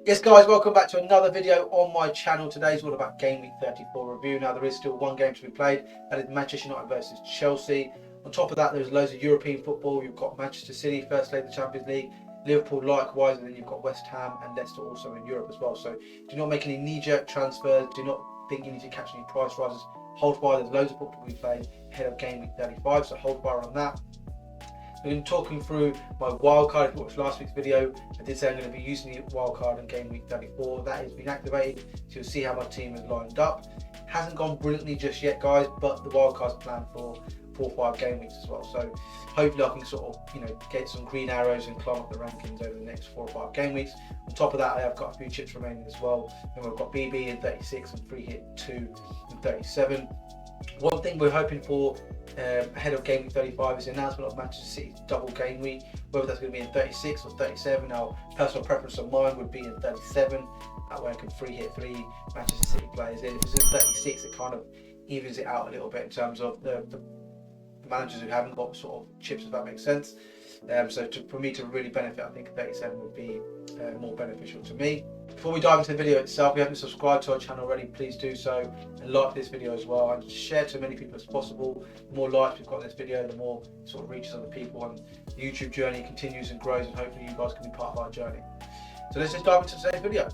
Yes guys, welcome back to another video on my channel. Today's all about Game Week 34 review. Now there is still one game to be played, that is Manchester United versus Chelsea. On top of that there's loads of European football. You've got Manchester City first leg of the Champions League, Liverpool likewise, and then you've got West Ham and Leicester also in Europe as well. So do not make any knee-jerk transfers, do not think you need to catch any price rises. Hold fire, there's loads of football to be played ahead of Game Week 35, so hold fire on that. We've been talking through my wildcard. If you watched last week's video, I did say I'm going to be using the wildcard in Game Week 34. That has been activated, so you'll see how my team is lined up. Hasn't gone brilliantly just yet, guys, but the wildcard's planned for 4 or 5 game weeks as well. So hopefully I can sort of, get some green arrows and climb up the rankings over the next 4 or 5 game weeks. On top of that, I have got a few chips remaining as well. And we've got BB in 36 and Free Hit 2 in 37. One thing we're hoping for ahead of Game Week 35 is the announcement of Manchester City's double game week, whether that's going to be in 36 or 37. Now, personal preference of mine would be in 37. That way I can free hit 3 Manchester City players in. If it's in 36, it kind of evens it out a little bit in terms of the managers who haven't got sort of chips, if that makes sense. For me to really benefit, I think 37 would be more beneficial to me. Before we dive into the video itself, if you haven't subscribed to our channel already, please do so and like this video as well, and share to as many people as possible. The more likes we've got in this video, the more it sort of reaches other people, and the YouTube journey continues and grows, and hopefully you guys can be part of our journey. So let's just dive into today's video.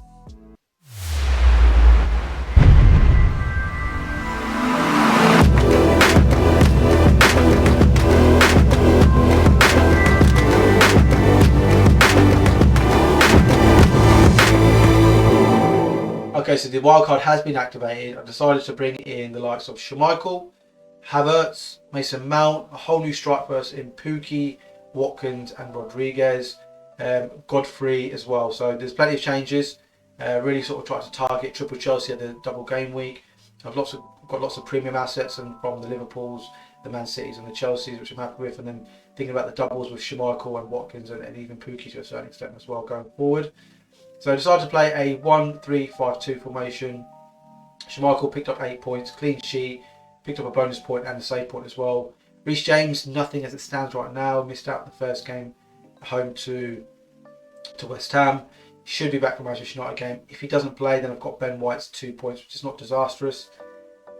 Okay, so the wildcard has been activated. I've decided to bring in the likes of Schmeichel, Havertz, Mason Mount, a whole new strike burst in Pukki, Watkins and Rodriguez, Godfrey as well. So there's plenty of changes. Really sort of tried to target triple Chelsea at the double game week. I've got lots of premium assets and from the Liverpools, the Man Cities and the Chelseas, which I'm happy with. And then thinking about the doubles with Schmeichel and Watkins and even Pukki to a certain extent as well going forward. So I decided to play a 1-3-5-2 formation. Schmeichel picked up 8 points, clean sheet, picked up a bonus point and a save point as well. Reece James, nothing as it stands right now. Missed out the first game home to West Ham. He should be back for Manchester United game. If he doesn't play, then I've got Ben White's 2 points, which is not disastrous.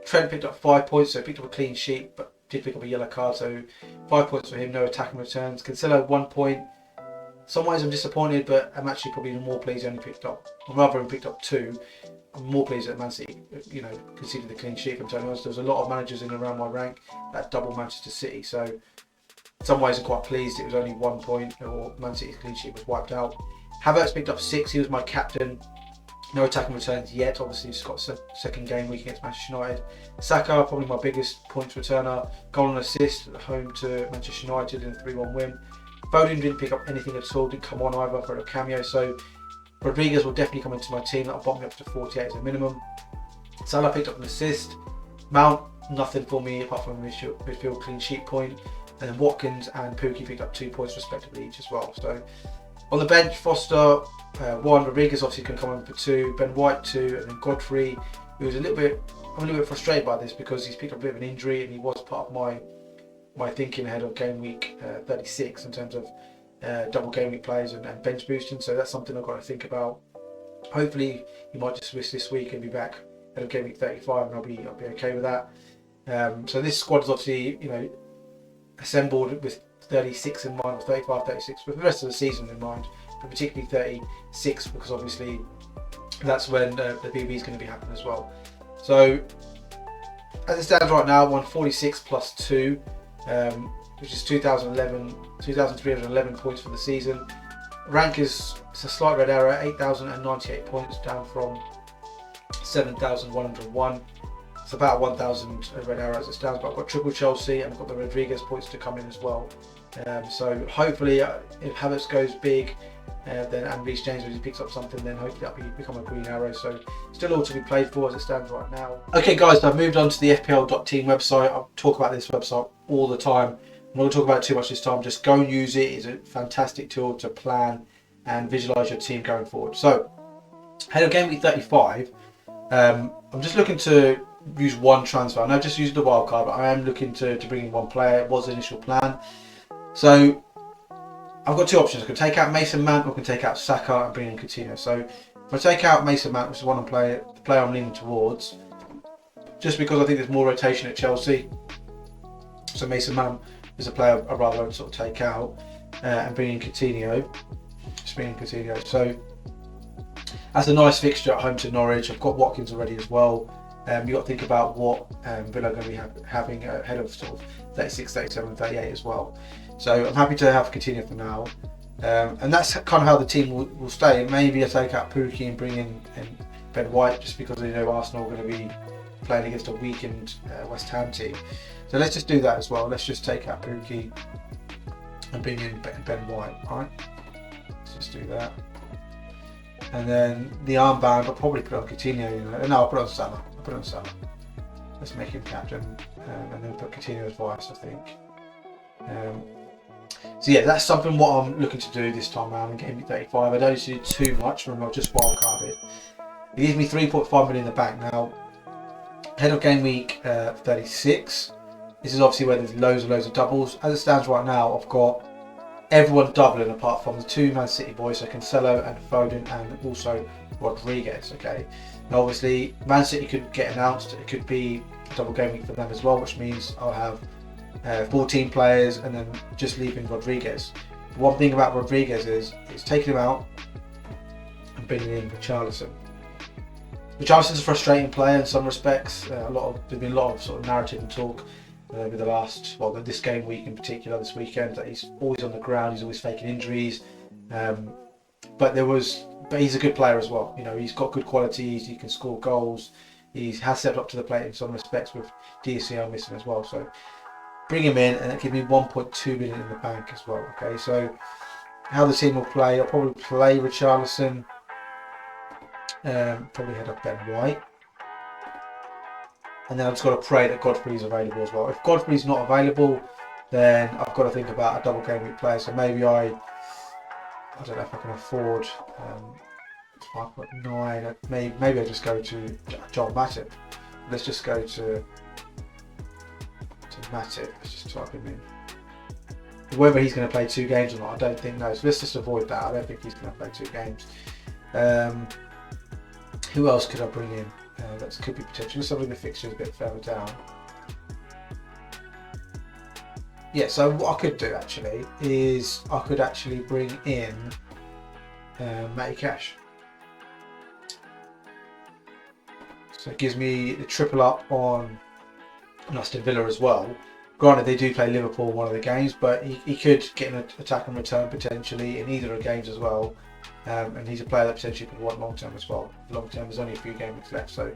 Trent picked up 5 points, so picked up a clean sheet, but did pick up a yellow card, so 5 points for him, no attacking returns. Cancelo 1 point. Some ways I'm disappointed, but I'm actually probably more pleased he only picked up, or rather he picked up 2. I'm more pleased that Man City, conceded the clean sheet. I'm telling you, there was a lot of managers in and around my rank that double Manchester City, so in some ways I'm quite pleased it was only 1 point, or Man City's clean sheet was wiped out. Havertz picked up 6, he was my captain. No attacking returns yet, obviously he's got second game week against Manchester United. Saka, probably my biggest points returner, goal and assist at home to Manchester United in a 3-1 win. Foden didn't pick up anything at all, didn't come on either for a cameo, so Rodriguez will definitely come into my team. That'll bump me up to 48 as a minimum. Salah picked up an assist. Mount, nothing for me apart from a midfield clean sheet point. And then Watkins and Pukki picked up 2 points respectively each as well. So on the bench, Foster 1, Rodriguez obviously can come in for 2, Ben White 2, and then Godfrey, who was I'm a little bit frustrated by this because he's picked up a bit of an injury and he was part of my thinking ahead of game week 36 in terms of double game week players and bench boosting, so that's something I've got to think about. Hopefully he might dismiss this week and be back ahead of game week 35 and I'll be okay with that. So this squad is obviously assembled with 36 in mind, 35, 36 with the rest of the season in mind, but particularly 36 because obviously that's when the BB is going to be happening as well. So as it stands right now, 146 plus 2. Which is 2,311 points for the season. Rank is a slight red arrow, 8,098 points, down from 7,101. It's about 1,000 red arrow as it stands, but I've got triple Chelsea and I've got the Rodriguez points to come in as well. So hopefully if Havertz goes big, and Reece James, when he picks up something, then hopefully that'll become a green arrow. So still all to be played for as it stands right now. Okay guys, I've moved on to the FPL.Team website. I talk about this website all the time. I'm not going to talk about it too much this time. Just go and use it. It's a fantastic tool to plan and visualize your team going forward. So ahead of game week 35, I'm just looking to use one transfer. I know I've just used the wildcard, but I am looking to bring in one player. It was the initial plan. So I've got 2 options. I can take out Mason Mount or I can take out Saka and bring in Coutinho. So I take out Mason Mount, which is the player I'm leaning towards, just because I think there's more rotation at Chelsea. So Mason Mount is a player I'd rather sort of take out and bring in Coutinho. So that's a nice fixture at home to Norwich. I've got Watkins already as well. You've got to think about what Villa are going to be having ahead of sort of 36, 37, 38 as well. So I'm happy to have Coutinho for now. And that's kind of how the team will stay. Maybe I take out Pukki and bring in Ben White, just because Arsenal are going to be playing against a weakened West Ham team. So let's just do that as well. Let's just take out Pukki and bring in Ben White. Alright, let's just do that. And then the armband, I'll probably put on Coutinho. No, I'll put on Salah. Let's make him captain, and then put Coutinho as vice, I think. So yeah, that's something what I'm looking to do this time around in Gameweek 35. I don't need to do too much. Remember, I've just wildcarded. It gives me 3.5 million in the bank now. Ahead of Gameweek 36. This is obviously where there's loads and loads of doubles. As it stands right now, I've got everyone doubling apart from the two Man City boys, so Cancelo and Foden, and also Rodriguez. Okay. Now, obviously, Man City could get announced. It could be a double game week for them as well, which means I'll have 14 players and then just leaving Rodriguez. One thing about Rodriguez is taking him out and bringing in Richarlison. Richarlison's a frustrating player in some respects. There's been a lot of sort of narrative and talk over the last, this game week in particular, this weekend, that he's always on the ground, he's always faking injuries. But he's a good player as well. He's got good qualities, he can score goals, he has stepped up to the plate in some respects with DCL missing as well. So bring him in, and it gives me 1.2 million in the bank as well. Okay, so how the team will play, I'll probably play Richarlison, probably head up Ben White, and then I've just got to pray that Godfrey's available as well. If Godfrey's not available, then I've got to think about a double game week player. So maybe I don't know if I can afford 5.9. Maybe I just go to John Matip. Let's just go to Matip. Let's just type him in. Whether he's going to play 2 games or not, I don't think. No, so let's just avoid that. I don't think he's going to play 2 games. Who else could I bring in? That could be potential. Let's have a look at the fixtures a bit further down. Yeah, so what I could do actually is I could actually bring in Matty Cash. So it gives me the triple up on Aston Villa as well. Granted, they do play Liverpool in one of the games, but he could get an attack and return potentially in either of the games as well. And he's a player that potentially could want long term as well. Long term, there's only a few game weeks left, so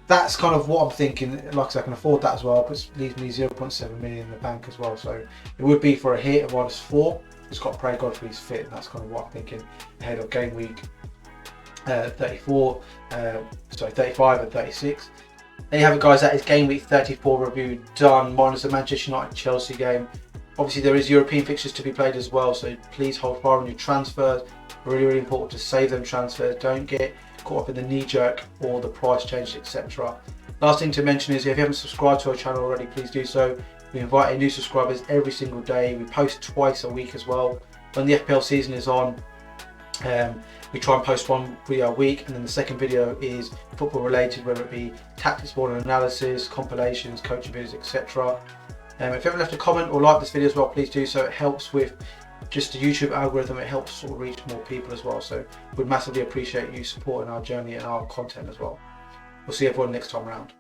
that's kind of what I'm thinking. Like I said, I can afford that as well. But leaves me 0.7 million in the bank as well. So it would be for a hit of -4. It's got to pray Godfrey's fit, and that's kind of what I'm thinking ahead of game week 35 and 36. There you have it, guys. That is game week 34 review done, minus the Manchester United Chelsea game. Obviously, there is European fixtures to be played as well, so please hold fire on your transfers. Really important to save them transfers. Don't get caught up in the knee jerk or the price change, etc. Last thing to mention is, if you haven't subscribed to our channel already, please do so. We invite new subscribers every single day. We post twice a week as well. When the FPL season is on, we try and post 1 video a week, and then the second video is football related, whether it be tactics, ball and analysis, compilations, coaching videos, etc. If you haven't left a comment or like this video as well, please do so. It helps with just the YouTube algorithm. It helps sort of reach more people as well. So we'd massively appreciate you supporting our journey and our content as well. We'll see everyone next time around.